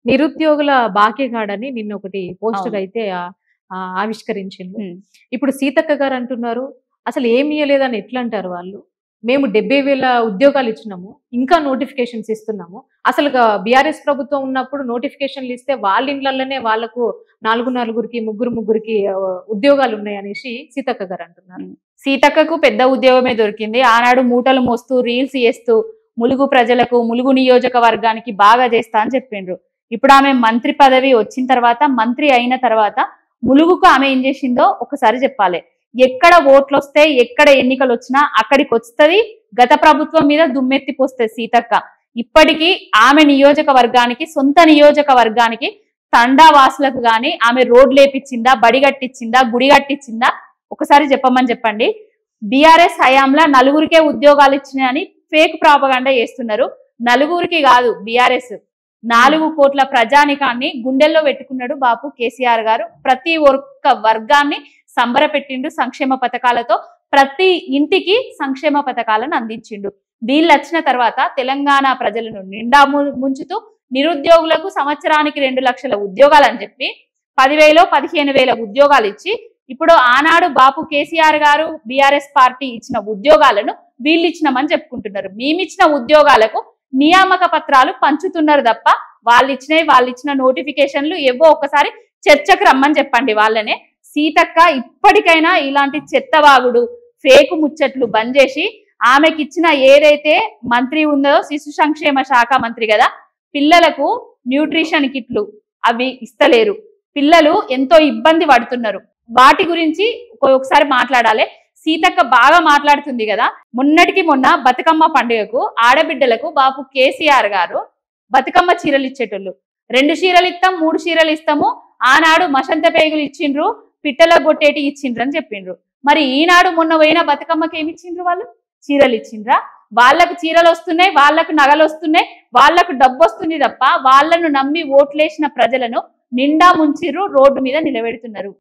నిరుద్యోగుల బాకీ కార్డని నిన్నొకటి పోస్టర్ అవును. అయితే ఆవిష్కరించిండ్రు. హ్మ్. ఇప్పుడు సీతక్క గారు అంటున్నారు, అసలు ఏమి ఇయ్యలేదని ఎట్లా అంటారు వాళ్ళు? మేము 70,000 ఉద్యోగాలు ఇచ్చినాము. ఇంకా నోటిఫికేషన్స్ ఇస్తున్నాము. అసలుగా బీఆర్ఎస్ ప్రభుత్వం ఉన్నప్పుడు నోటిఫికేషన్‌లు ఇస్తే వాళ్ళ ఇండ్లల్లనే వాళ్ళకు నలుగురికి, ముగ్గురికి ఉద్యోగాలు ఉన్నాయనేసి సీతక్క గారు అంటున్నారు. సీతక్కకు పెద్ద ఉద్యోగమే దొరికింది. ఆనాడు మూటలు మోస్తూ, రీల్స్ చేస్తూ, ములుగు ప్రజలకు, ములుగు నియోజకవర్గానికి బాగా చేస్తా అని చెప్పిండ్రు. ఇప్పుడు ఆమె మంత్రి పదవి వచ్చిన తర్వాత, మంత్రి అయిన తర్వాత ములుగుకు ఆమె ఏం చేసిందో ఒకసారి చెప్పాలి. ఎక్కడ ఓట్లొస్తే, ఎక్కడ ఎన్నికలు వచ్చినా అక్కడికి వస్తుంది. గత ప్రభుత్వం మీద దుమ్మెత్తి పోస్తుంది సీతక్క. ఇప్పటికీ ఆమె నియోజకవర్గానికి, సొంత నియోజకవర్గానికి తండావాసులకు గాని ఆమె రోడ్లు వేపించిందా, బడి కట్టించిందా, గుడి కట్టించిందా ఒకసారి చెప్పమని చెప్పండి. బీఆర్ఎస్ హయాంలో నలుగురికే ఉద్యోగాలు ఇచ్చినాయని ఫేక్ ప్రాపగాండా చేస్తున్నారు. నలుగురికి కాదు, బీఆర్ఎస్ 4 కోట్ల ప్రజానికాన్ని గుండెల్లో పెట్టుకున్నాడు బాపు కేసీఆర్ గారు. ప్రతి ఒక్క వర్గాన్ని సంబరపెట్టిండు సంక్షేమ పథకాలతో. ప్రతి ఇంటికి సంక్షేమ పథకాలను అందించిండు. వీళ్ళు వచ్చిన తర్వాత తెలంగాణ ప్రజలను నిండా ముంచుతూ నిరుద్యోగులకు సంవత్సరానికి 2 లక్షల ఉద్యోగాలు అని చెప్పి 10,000 15,000 ఉద్యోగాలు ఇచ్చి, ఇప్పుడు ఆనాడు బాపు కేసీఆర్ గారు బీఆర్ఎస్ పార్టీ ఇచ్చిన ఉద్యోగాలను వీళ్ళు ఇచ్చినామని చెప్పుకుంటున్నారు. మేమిచ్చిన ఉద్యోగాలకు నియామక పత్రాలు పంచుతున్నారు తప్ప వాళ్ళు ఇచ్చిన నోటిఫికేషన్లు ఏవో ఒకసారి చర్చకు రమ్మని చెప్పండి వాళ్ళనే. సీతక్క ఇప్పటికైనా ఇలాంటి చెత్తవాగుడు, ఫేకు ముచ్చట్లు బంద్ చేసి ఆమెకి ఇచ్చిన ఏదైతే మంత్రి ఉందో, శిశు సంక్షేమ శాఖ మంత్రి కదా, పిల్లలకు న్యూట్రిషన్ కిట్లు అవి ఇస్తలేరు. పిల్లలు ఎంతో ఇబ్బంది పడుతున్నారు. వాటి గురించి ఒకసారి మాట్లాడాలి. సీతక్క బాగా మాట్లాడుతుంది కదా. మొన్నటికి మొన్న బతుకమ్మ పండుగకు ఆడబిడ్డలకు బాపు కేసీఆర్ గారు బతుకమ్మ చీరలు ఇచ్చేటోళ్ళు. 2 చీరలు ఇస్తాం, 3 చీరలు ఇస్తాము. ఆనాడు మషంత పేగులు ఇచ్చిండ్రు, పిట్టల గొట్టేటి ఇచ్చిండ్రు అని చెప్పిండ్రు. మరి ఈనాడు మొన్న పోయిన బతుకమ్మకి ఏమి ఇచ్చిండ్రు? వాళ్ళు చీరలు ఇచ్చిండ్రా? వాళ్ళకు చీరలు వస్తున్నాయి, వాళ్ళకు నగలు వస్తున్నాయి, వాళ్ళకు డబ్బు వస్తుంది తప్ప వాళ్ళను నమ్మి ఓట్లేసిన ప్రజలను నిండా ముంచిర్రు, రోడ్డు మీద నిలబెడుతున్నారు.